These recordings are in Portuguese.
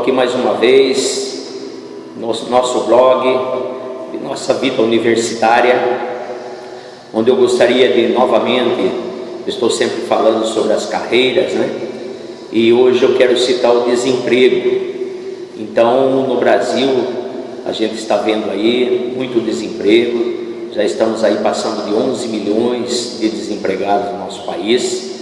aqui mais uma vez, nosso blog, nossa vida universitária, onde eu gostaria de novamente, estou sempre falando sobre as carreiras, né? E hoje eu quero citar o desemprego. Então, no Brasil, a gente está vendo aí muito desemprego, já estamos aí passando de 11 milhões de desempregados no nosso país,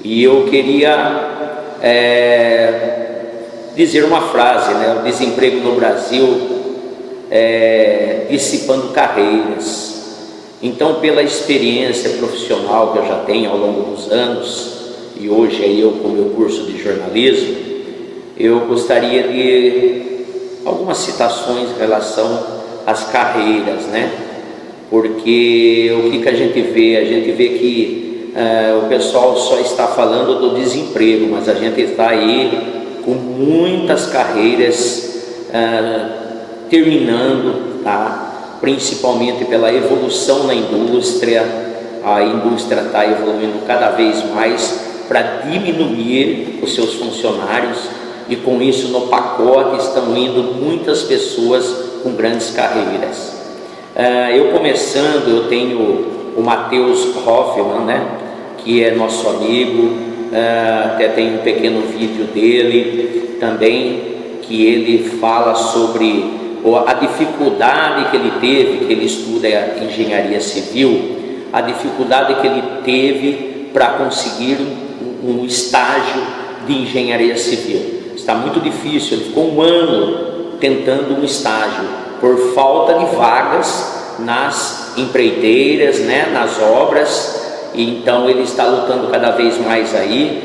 e eu queria dizer uma frase, né? O desemprego no Brasil dissipando carreiras. Então, pela experiência profissional que eu já tenho ao longo dos anos, e hoje aí eu com o meu curso de jornalismo, eu gostaria de algumas citações em relação às carreiras, né? Porque o que a gente vê? A gente vê que o pessoal só está falando do desemprego, mas a gente está aí com muitas carreiras terminando, tá? Principalmente pela evolução na indústria. A indústria está evoluindo cada vez mais para diminuir os seus funcionários, e com isso no pacote estão indo muitas pessoas com grandes carreiras. Eu tenho o Matheus Hoffman, né, que é nosso amigo, até tem um pequeno vídeo dele também, que ele fala sobre a dificuldade que ele teve, que ele estuda engenharia civil, a dificuldade que ele teve para conseguir um estágio de engenharia civil. Está muito difícil, ele ficou um ano tentando um estágio, por falta de vagas nas empreiteiras, né, nas obras, e então ele está lutando cada vez mais aí.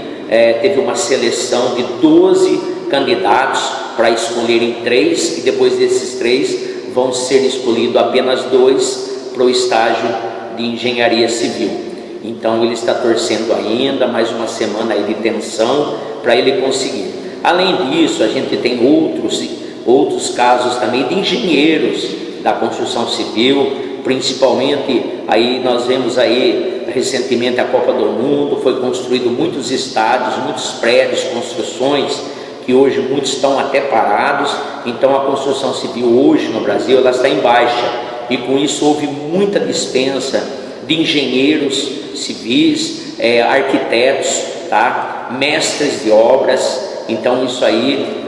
Teve uma seleção de 12 candidatos para escolherem 3, e depois desses 3 vão ser escolhidos apenas 2 para o estágio de engenharia civil. Então ele está torcendo ainda mais uma semana aí de tensão para ele conseguir. Além disso, a gente tem outros casos também de engenheiros da construção civil, principalmente aí nós vemos aí recentemente a Copa do Mundo, foi construído muitos estádios, muitos prédios, construções, que hoje muitos estão até parados. Então a construção civil hoje no Brasil ela está em baixa, e com isso houve muita dispensa de engenheiros civis, arquitetos, tá? Mestres de obras. Então isso aí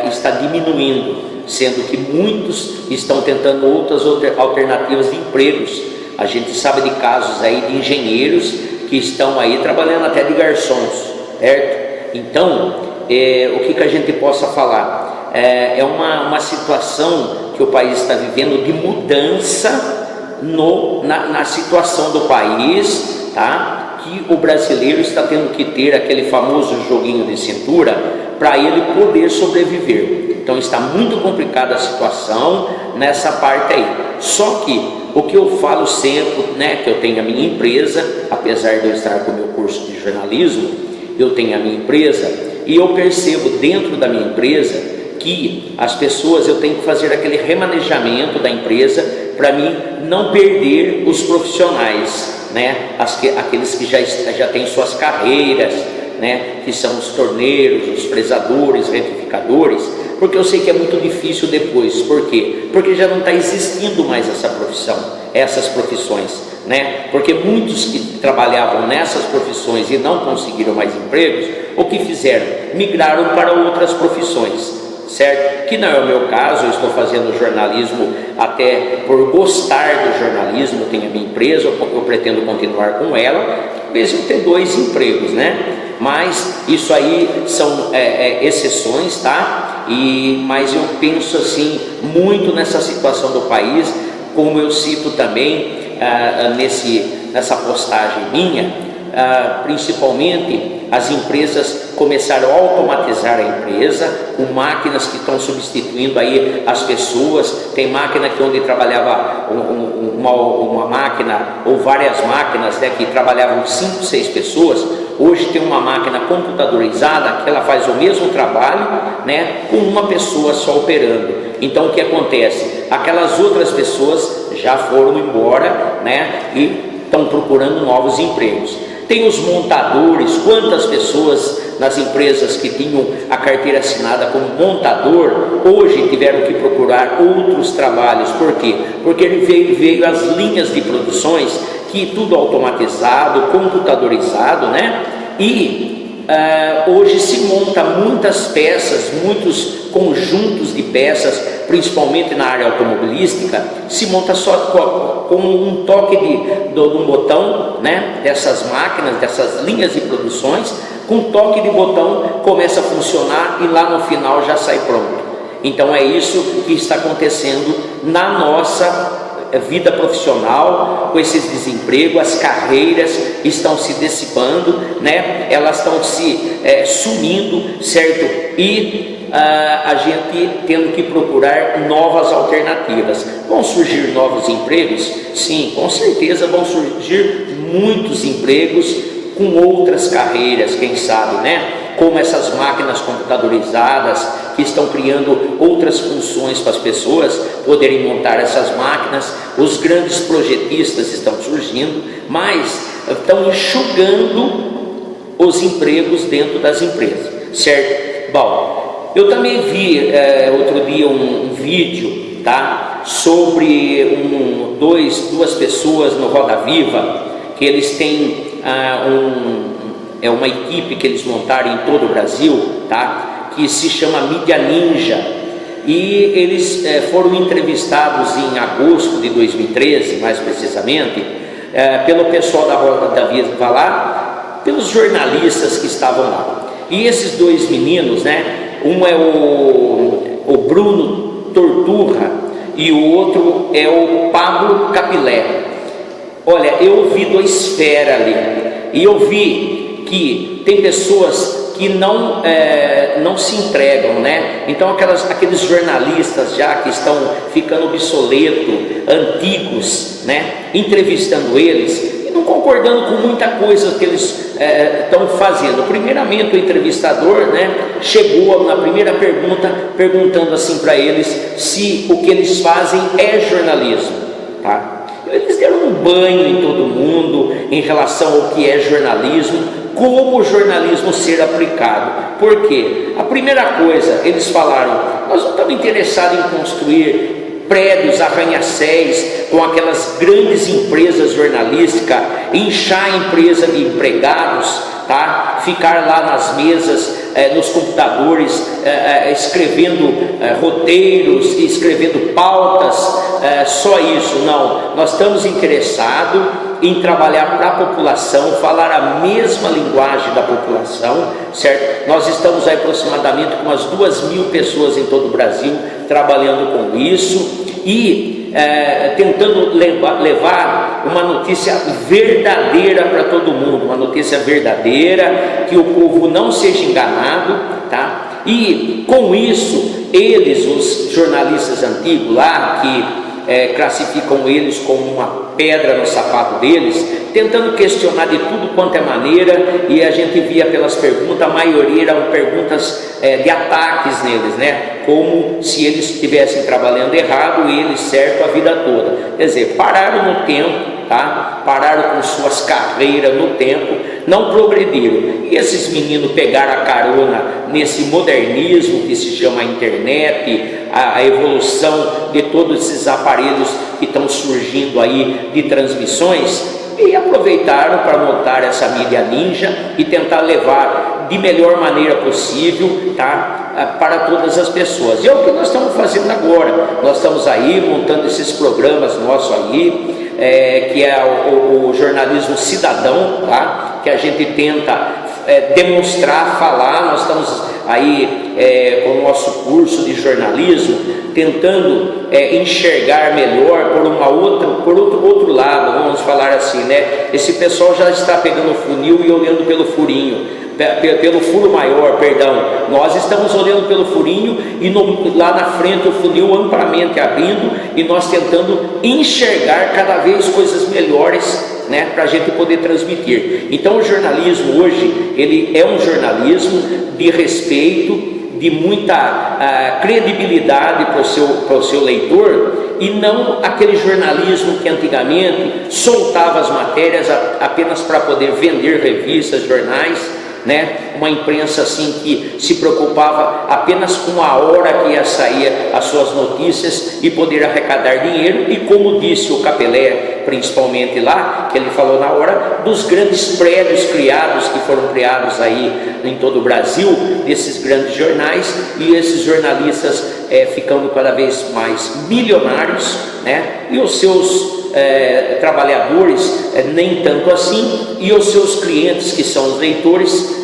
está diminuindo, sendo que muitos estão tentando outras alternativas de empregos. A gente sabe de casos aí de engenheiros que estão aí trabalhando até de garçons, certo? Então, o que a gente possa falar? É uma situação que o país está vivendo de mudança na situação do país, tá? Que o brasileiro está tendo que ter aquele famoso joguinho de cintura para ele poder sobreviver. Então está muito complicada a situação nessa parte aí. Só que o que eu falo sempre, né, que eu tenho a minha empresa, apesar de eu estar com o meu curso de jornalismo, eu tenho a minha empresa, e eu percebo dentro da minha empresa que as pessoas, eu tenho que fazer aquele remanejamento da empresa para mim não perder os profissionais, né? Aqueles que já têm suas carreiras, né? Que são os torneiros, os fresadores, retificadores, porque eu sei que é muito difícil depois. Por quê? Porque já não está existindo mais essas profissões, né? Porque muitos que trabalhavam nessas profissões e não conseguiram mais empregos, o que fizeram? Migraram para outras profissões, certo? Que não é o meu caso. Eu estou fazendo jornalismo até por gostar do jornalismo, tenho a minha empresa, eu pretendo continuar com ela, mesmo ter 2 empregos, né? Mas isso aí são exceções, tá? Mas eu penso assim muito nessa situação do país, como eu cito também nessa postagem minha, principalmente as empresas começaram a automatizar a empresa, com máquinas que estão substituindo aí as pessoas. Tem máquina que onde trabalhava uma máquina ou várias máquinas, né, que trabalhavam 5, 6 pessoas, hoje tem uma máquina computadorizada que ela faz o mesmo trabalho, né, com uma pessoa só operando. Então o que acontece? Aquelas outras pessoas já foram embora, né, e estão procurando novos empregos. tem os montadores. Quantas pessoas nas empresas que tinham a carteira assinada como montador, hoje tiveram que procurar outros trabalhos. Por quê? Porque ele veio as linhas de produções, que tudo automatizado, computadorizado, né? E hoje se monta muitas peças, muitos conjuntos de peças, principalmente na área automobilística, se monta só com um toque de um botão, né? Dessas máquinas, dessas linhas de produções, com um toque de botão começa a funcionar e lá no final já sai pronto. Então é isso que está acontecendo na nossa vida profissional, com esses desempregos. As carreiras estão se dissipando, né? Elas estão se sumindo, certo? E a gente tendo que procurar novas alternativas. Vão surgir novos empregos? Sim, com certeza vão surgir muitos empregos com outras carreiras, quem sabe, né? Como essas máquinas computadorizadas que estão criando outras funções para as pessoas poderem montar essas máquinas. Os grandes projetistas estão surgindo, mas estão enxugando os empregos dentro das empresas, certo? Bom, eu também vi outro dia um vídeo, tá? Sobre duas pessoas no Roda Viva, que eles têm uma equipe que eles montaram em todo o Brasil, tá? Que se chama Mídia Ninja, e eles foram entrevistados em agosto de 2013, mais precisamente, pelo pessoal da Roda Viva lá, pelos jornalistas que estavam lá. E esses dois meninos, né? Um é o Bruno Torturra e o outro é o Pablo Capilé. Olha, eu vi dois fera ali, e eu vi que tem pessoas que não se entregam, né? Então aqueles jornalistas já que estão ficando obsoletos, antigos, né? Entrevistando eles e não concordando com muita coisa que eles estão fazendo. Primeiramente o entrevistador, né, chegou na primeira pergunta perguntando assim para eles se o que eles fazem é jornalismo, tá? Eles deram um banho em todo mundo em relação ao que é jornalismo, como o jornalismo ser aplicado. Por quê? A primeira coisa, eles falaram: nós não estamos interessados em construir prédios, arranha-céus com aquelas grandes empresas jornalísticas, inchar a empresa de empregados, tá? Ficar lá nas mesas, nos computadores, escrevendo roteiros, escrevendo pautas, só isso. Não, nós estamos interessados em trabalhar para a população, falar a mesma linguagem da população, certo? Nós estamos aí aproximadamente com umas 2.000 pessoas em todo o Brasil trabalhando com isso e tentando levar uma notícia verdadeira para todo mundo, uma notícia verdadeira, que o povo não seja enganado, tá? E com isso, eles, os jornalistas antigos lá, que classificam eles como uma pedra no sapato deles, tentando questionar de tudo quanto é maneira, e a gente via pelas perguntas, a maioria eram perguntas de ataques neles, né? Como se eles estivessem trabalhando errado e eles certo a vida toda. Quer dizer, pararam no tempo, tá? Pararam com suas carreiras no tempo, não progrediram. E esses meninos pegaram a carona nesse modernismo que se chama internet, a evolução de todos esses aparelhos que estão surgindo aí de transmissões, e aproveitaram para montar essa mídia ninja e tentar levar de melhor maneira possível, tá? Para todas as pessoas. E é o que nós estamos fazendo agora. Nós estamos aí montando esses programas nossos aí, que é o jornalismo cidadão, tá? Que a gente tenta demonstrar, falar. Nós estamos aí com o nosso curso de jornalismo tentando enxergar melhor por outro lado, vamos falar assim, né? Esse pessoal já está pegando o funil e olhando pelo furinho, pelo furo maior, perdão. Nós estamos olhando pelo furinho e lá na frente o funil amplamente abrindo, e nós tentando enxergar cada vez coisas melhores, né, para a gente poder transmitir. Então o jornalismo hoje, ele é um jornalismo de respeito, de muita credibilidade para o seu leitor, e não aquele jornalismo que antigamente soltava as matérias apenas para poder vender revistas, jornais, né? Uma imprensa assim que se preocupava apenas com a hora que ia sair as suas notícias e poder arrecadar dinheiro, e como disse o Capelé, principalmente lá, que ele falou na hora dos grandes prédios que foram criados aí em todo o Brasil, desses grandes jornais, e esses jornalistas ficando cada vez mais milionários, né? E os seus trabalhadores nem tanto assim, e os seus clientes, que são os leitores,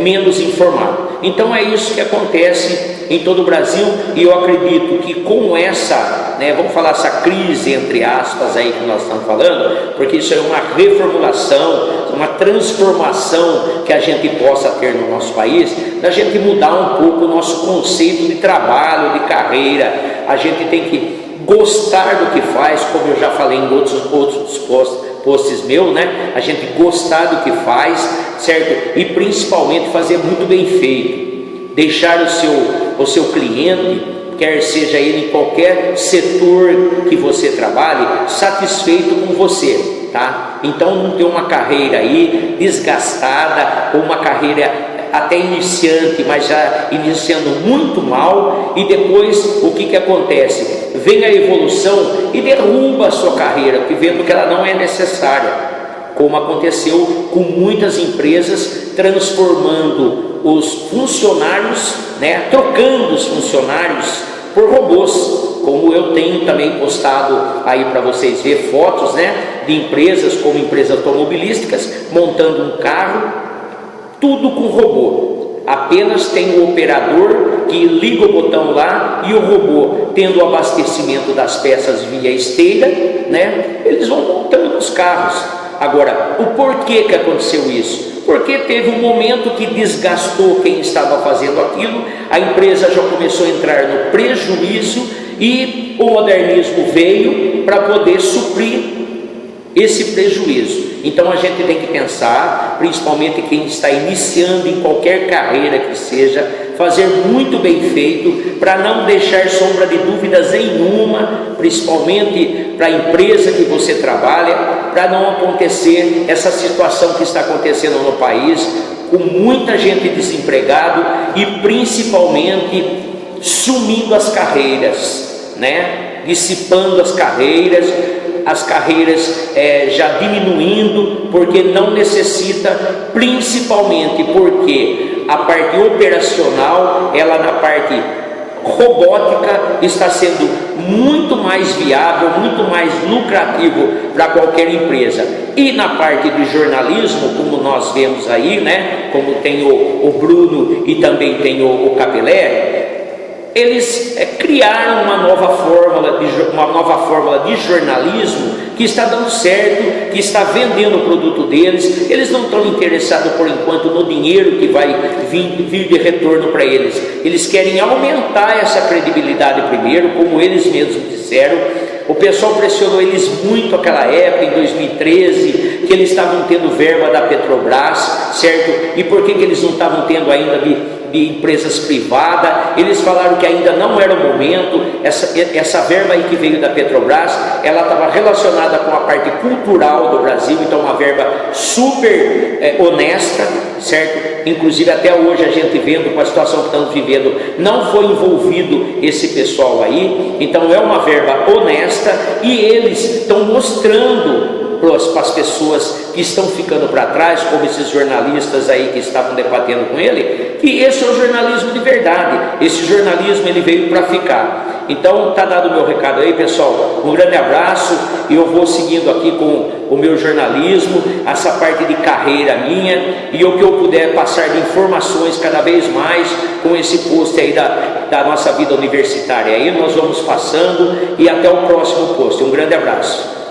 menos informados. Então é isso que acontece em todo o Brasil, e eu acredito que com essa, vamos falar essa crise entre aspas aí que nós estamos falando, porque isso é uma reformulação, uma transformação que a gente possa ter no nosso país, da gente mudar um pouco o nosso conceito de trabalho, de carreira. A gente tem que gostar do que faz, como eu já falei em outros posts meus, né? A gente gostar do que faz, certo? E principalmente fazer muito bem feito, deixar o seu cliente, quer seja ele em qualquer setor que você trabalhe, satisfeito com você, tá? Então não ter uma carreira aí desgastada, ou uma carreira até iniciante, mas já iniciando muito mal, e depois o que acontece? Vem a evolução e derruba a sua carreira, vendo que ela não é necessária, como aconteceu com muitas empresas, transformando os funcionários, trocando os funcionários por robôs, como eu tenho também postado aí para vocês ver fotos, de empresas como empresas automobilísticas montando um carro, tudo com robô. Apenas tem o operador que liga o botão lá, e o robô, tendo o abastecimento das peças via esteira, eles vão montando os carros. Agora, o porquê que aconteceu isso? Porque teve um momento que desgastou quem estava fazendo aquilo, a empresa já começou a entrar no prejuízo, e o modernismo veio para poder suprir esse prejuízo. Então a gente tem que pensar, principalmente quem está iniciando em qualquer carreira que seja, fazer muito bem feito, para não deixar sombra de dúvidas nenhuma, principalmente para a empresa que você trabalha, para não acontecer essa situação que está acontecendo no país, com muita gente desempregada e principalmente sumindo as carreiras, dissipando as carreiras já diminuindo, porque não necessita, principalmente porque a parte operacional, ela na parte robótica está sendo muito mais viável, muito mais lucrativo para qualquer empresa. E na parte de jornalismo, como nós vemos aí, como tem o Bruno e também tem o Capelé, eles criaram uma nova fórmula de jornalismo que está dando certo, que está vendendo o produto deles. Eles não estão interessados por enquanto no dinheiro que vai vir de retorno para eles. Eles querem aumentar essa credibilidade primeiro, como eles mesmos disseram. O pessoal pressionou eles muito naquela época, em 2013, que eles estavam tendo verba da Petrobras, certo? E por que eles não estavam tendo ainda de empresas privadas? Eles falaram que ainda não era o momento. Essa verba aí que veio da Petrobras, ela estava relacionada com a parte cultural do Brasil, então uma verba super honesta, certo? Inclusive até hoje a gente vendo com a situação que estamos vivendo, não foi envolvido esse pessoal aí, então é uma verba honesta, e eles estão mostrando para as pessoas que estão ficando para trás, como esses jornalistas aí que estavam debatendo com ele, que esse é o jornalismo de verdade. Esse jornalismo, ele veio para ficar. Então está dado o meu recado aí, pessoal. Um grande abraço, e eu vou seguindo aqui com o meu jornalismo, essa parte de carreira minha, e o que eu puder passar de informações cada vez mais com esse post aí da nossa vida universitária. Aí nós vamos passando, e até o próximo post. Um grande abraço.